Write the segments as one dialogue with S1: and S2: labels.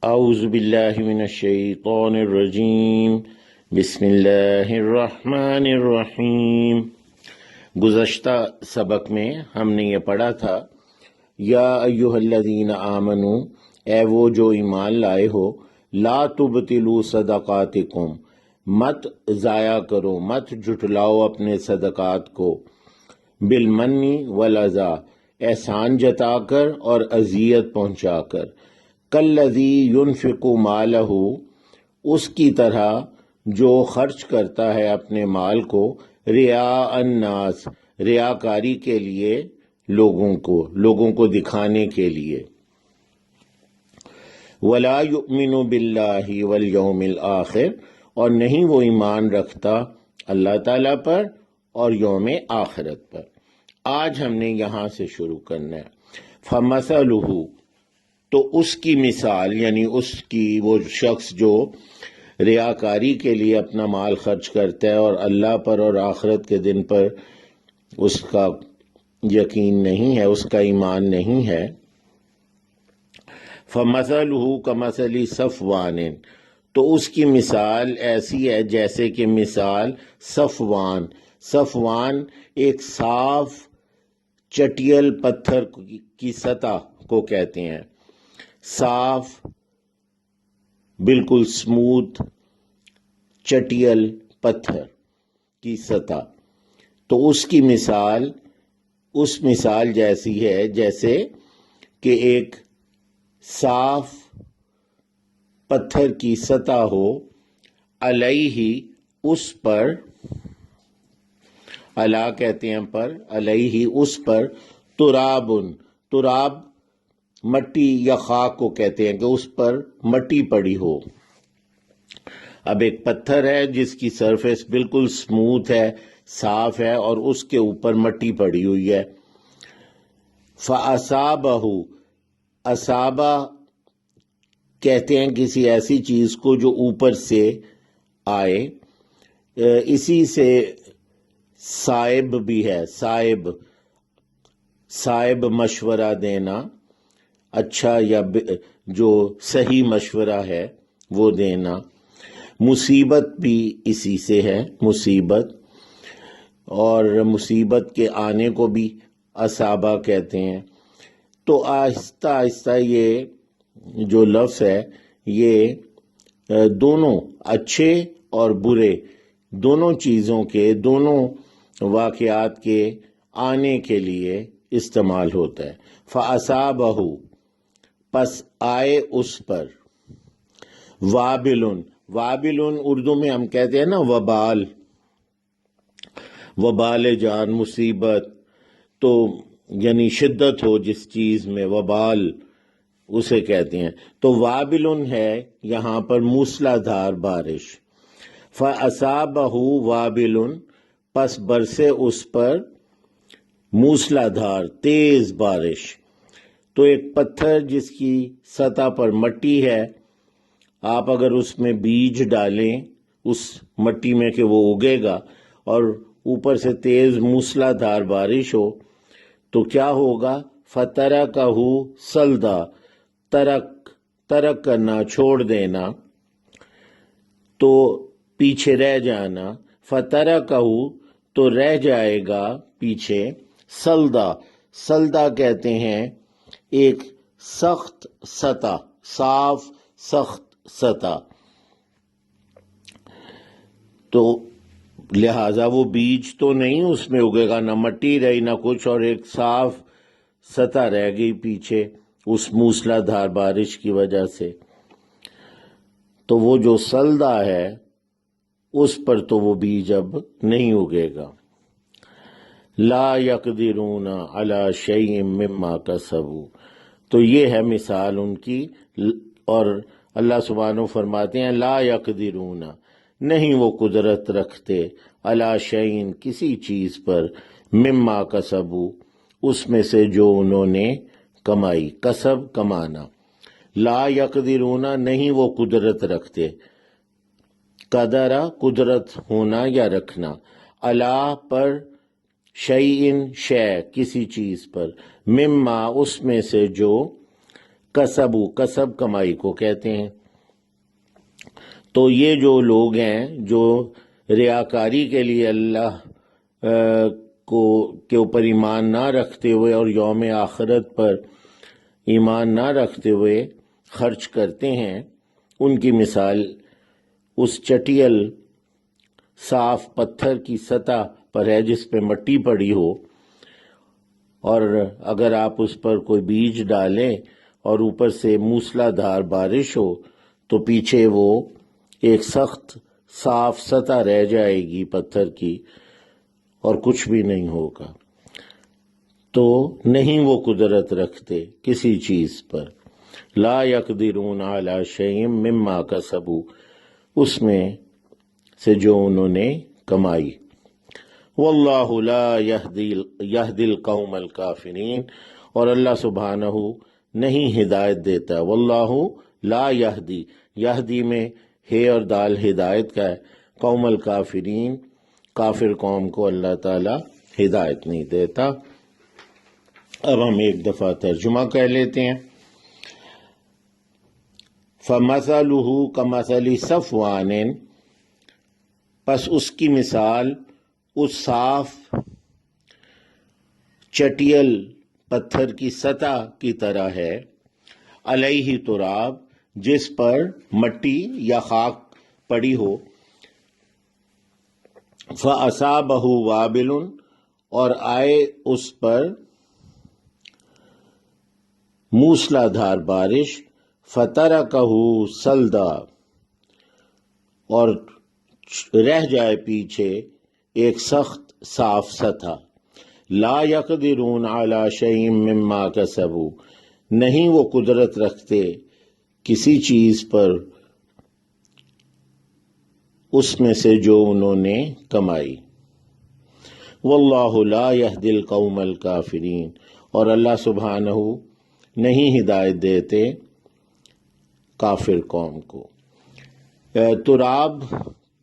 S1: اعوذ باللہ من الشیطان الرجیم بسم اللہ الرحمن الرحیم۔ گزشتہ سبق میں ہم نے یہ پڑھا تھا، یا ایھا الذین آمنوا، اے وہ جو ایمان لائے ہو، لا تبطلوا صدقاتکم، مت ضائع کرو، مت جھٹلاؤ اپنے صدقات کو، بالمن والاذی، احسان جتا کر اور اذیت پہنچا کر، کالذی ینفق مالہ، اس کی طرح جو خرچ کرتا ہے اپنے مال کو، رعاء الناس، ریاکاری کے لیے، لوگوں کو دکھانے کے لیے، ولا یؤمن باللہ والیوم الآخر، اور نہیں وہ ایمان رکھتا اللہ تعالیٰ پر اور یوم آخرت پر۔ آج ہم نے یہاں سے شروع کرنا ہے۔ فمثلہ، تو اس کی مثال، یعنی وہ شخص جو ریاکاری کے لیے اپنا مال خرچ کرتا ہے اور اللہ پر اور آخرت کے دن پر اس کا یقین نہیں ہے، اس کا ایمان نہیں ہے، فَمَثَلُهُ كَمَثَلِ صَفْوَانٍ، تو اس کی مثال ایسی ہے جیسے کہ مثال صفوان ایک صاف چٹیل پتھر کی سطح کو کہتے ہیں، صاف بالکل سموتھ چٹیل پتھر کی سطح، تو اس کی مثال جیسی ہے جیسے کہ ایک صاف پتھر کی سطح ہو، علیہ، اس پر، علا کہتے ہیں پر، علیہ، اس پر، تراب مٹی یا خاک کو کہتے ہیں کہ اس پر مٹی پڑی ہو۔ اب ایک پتھر ہے جس کی سرفیس بالکل سموتھ ہے، صاف ہے، اور اس کے اوپر مٹی پڑی ہوئی ہے۔ فَأَصَابَهُ، اصابہ کہتے ہیں کسی ایسی چیز کو جو اوپر سے آئے، اسی سے صائب بھی ہے، صائب مشورہ دینا، اچھا یا جو صحیح مشورہ ہے وہ دینا، مصیبت بھی اسی سے ہے، مصیبت، اور مصیبت کے آنے کو بھی اصابہ کہتے ہیں۔ تو آہستہ آہستہ یہ جو لفظ ہے یہ دونوں اچھے اور برے دونوں چیزوں کے، دونوں واقعات کے آنے کے لیے استعمال ہوتا ہے۔ فَأَصَابَهُ، پس آئے اس پر، وابل اردو میں ہم کہتے ہیں نا وبال جان، مصیبت، تو یعنی شدت ہو جس چیز میں، وبال اسے کہتے ہیں، تو وابل ہے یہاں پر موسلا دھار بارش۔ فَأَصَابَهُ وابل، پس برسے اس پر موسلا دھار تیز بارش۔ تو ایک پتھر جس کی سطح پر مٹی ہے، آپ اگر اس میں بیج ڈالیں اس مٹی میں کہ وہ اگے گا، اور اوپر سے تیز موسلا دھار بارش ہو تو کیا ہوگا؟ فَتَرَكَهُ صَلْدًا، ترک کرنا، چھوڑ دینا، تو پیچھے رہ جانا، فَتَرَكَهُ، تو رہ جائے گا پیچھے، سلدا کہتے ہیں ایک سخت سطح، صاف سخت سطح، تو لہٰذا وہ بیج تو نہیں اس میں اگے گا، نہ مٹی رہی نہ کچھ، اور ایک صاف سطح رہ گئی پیچھے اس موسلا دھار بارش کی وجہ سے۔ تو وہ جو سلدا ہے اس پر تو وہ بیج اب نہیں اگے گا۔ لا یقدرون علی شیء مما کسبوا، تو یہ ہے مثال ان کی، اور اللہ سبحانہ فرماتے ہیں لا یقدرون، نہیں وہ قدرت رکھتے، علی شیء، کسی چیز پر، مما کسبوا، اس میں سے جو انہوں نے کمائی، کسب کمانا، لا یقدرون، نہیں وہ قدرت رکھتے، قدرہ قدرت ہونا یا رکھنا، علی پر، شیء شے کسی چیز پر، مما اس میں سے جو، کسبو، کسب کمائی کو کہتے ہیں۔ تو یہ جو لوگ ہیں جو ریاکاری کے لیے اللہ کے اوپر ایمان نہ رکھتے ہوئے اور یوم آخرت پر ایمان نہ رکھتے ہوئے خرچ کرتے ہیں، ان کی مثال اس چٹیل صاف پتھر کی سطح پر ہے جس پہ مٹی پڑی ہو، اور اگر آپ اس پر کوئی بیج ڈالیں اور اوپر سے موسلا دھار بارش ہو تو پیچھے وہ ایک سخت صاف سطح رہ جائے گی پتھر کی، اور کچھ بھی نہیں ہوگا۔ تو نہیں وہ قدرت رکھتے کسی چیز پر، لا یقدرون علی شیء مما کسبوا، اس میں سے جو انہوں نے کمائی۔ واللہ لا یہدی القوم الکافرین، اور اللہ سبحانہ نہیں ہدایت دیتا۔ واللہ لا یہدی، یہدی میں ہے اور دال ہدایت کا ہے، قوم الکافرین، کافر قوم کو اللہ تعالی ہدایت نہیں دیتا۔ اب ہم ایک دفعہ ترجمہ کر لیتے ہیں۔ فَمَثَلُهُ كَمَثَلِ صَفْوَانٍ، پس اس کی مثال اس صاف چٹیل پتھر کی سطح کی طرح ہے، علیہ تراب، جس پر مٹی یا خاک پڑی ہو، فَأَصَابَهُ وَابِلٌ، اور آئے اس پر موسلا دھار بارش، فَتَرَكَهُ صَلْدًا، اور رہ جائے پیچھے ایک سخت صاف سطح۔ لا یقدرون علی شیء مما کسبوا، نہیں وہ قدرت رکھتے کسی چیز پر اس میں سے جو انہوں نے کمائی۔ واللہ لا یہدی القوم الکافرین، اور اللہ سبحانہ نہیں ہدایت دیتے کافر قوم کو۔ تراب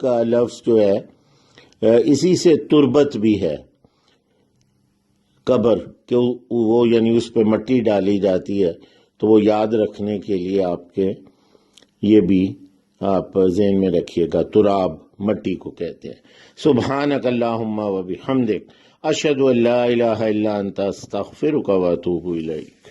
S1: کا لفظ جو ہے اسی سے تربت بھی ہے، قبر، کہ وہ یعنی اس پہ مٹی ڈالی جاتی ہے، تو وہ یاد رکھنے کے لیے آپ کے یہ بھی آپ ذہن میں رکھیے گا، تراب مٹی کو کہتے ہیں۔ سبحانک اللہم و بحمدک، اشہد ان لا الہ الا انت، استغفرک و اتوب الیک۔